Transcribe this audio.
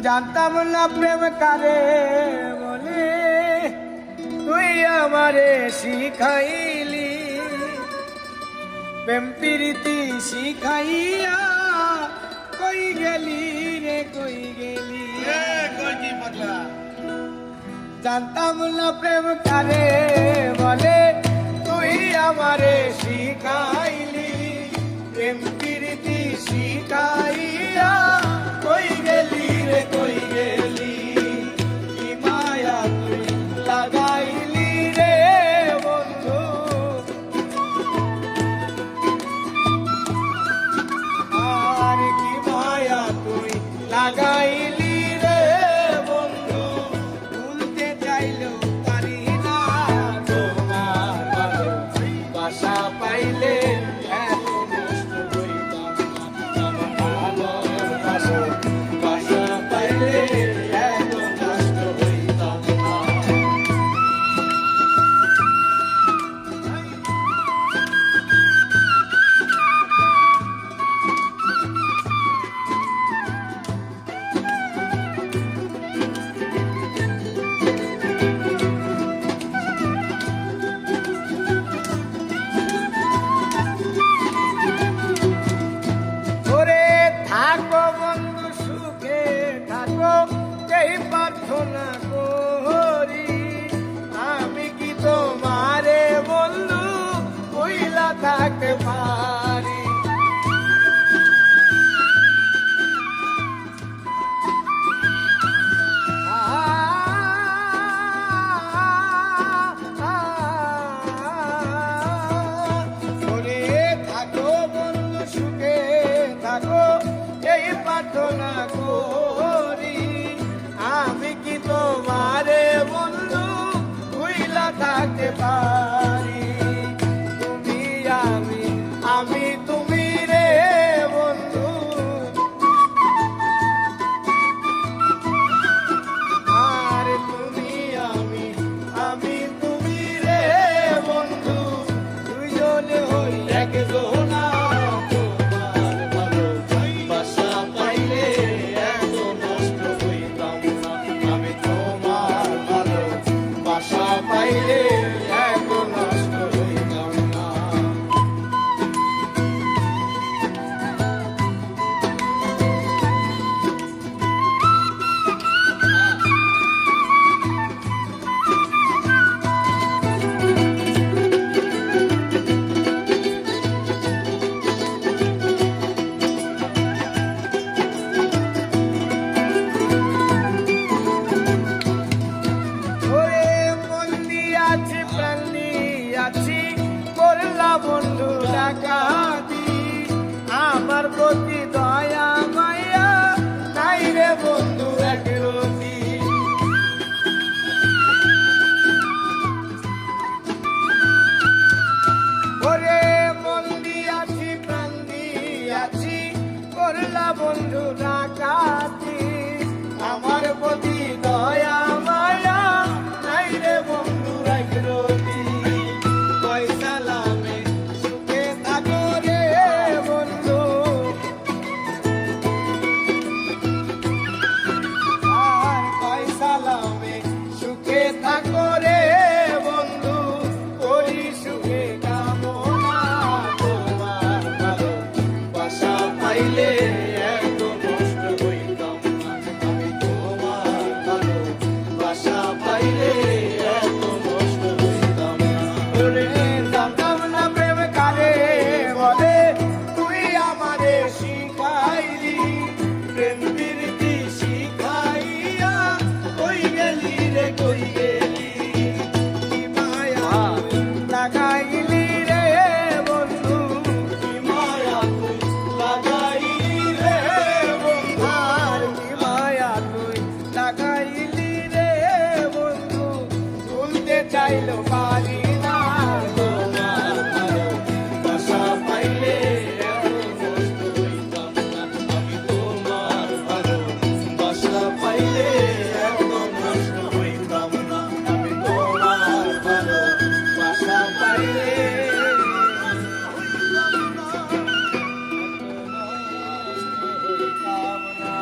জানতাম না প্রেম কারে বলে, তুই আমারে শিখাইলি। প্রেম প্রীতি শিখাইয়া কই গেলি রে কই গেলি। জানতাম না প্রেম কারে বলে, তুই আমারে শিখাইলি। প্রেম প্রীতি শিখাইয়া কই গেলি রে কই গেলি। কি মায়া তুই লাগাইলি রে বন্ধু, আর কি মায়া তুই লাগাইলি রে বন্ধু। ভুলতে চাইলেও পারি না তোমার ভালোবাসা পাইলে। থাকো বন্ধু সুখে থাকো, এই প্রার্থনা করি। আমি কি তোমারে বন্ধু ভুইলা থাকতে পারি। থাকো বন্ধু সুখে থাকো, এই প্রার্থনা করি। আমি কি তোমারে বন্ধু ভুইলা থাকতে পারি। তুমি আমি, আমি তুমি রে বন্ধু, আর তুমি আমি, আমি তুমি রে বন্ধু। দুইজনে হই একজনা। বন্ধু ডাকাতি, আমার প্রতি দয়া মায়া নাই রে বন্ধু একরতি। ওরে মন দিয়াছি প্রাণ দিয়াছি, করলা বন্ধু ডাকাতি, আমার প্রতি দয়া মায়া নাই রে বন্ধু একরতি। চাইলো পারি না তোমার ভালোবাসা পাইলে। এত কষ্ট হইতাম না আমি তোমার ভালোবাসা পাইলে। এত কষ্ট হইতাম না আমি তোমার ভালোবাসা পাইলে। হইতাম না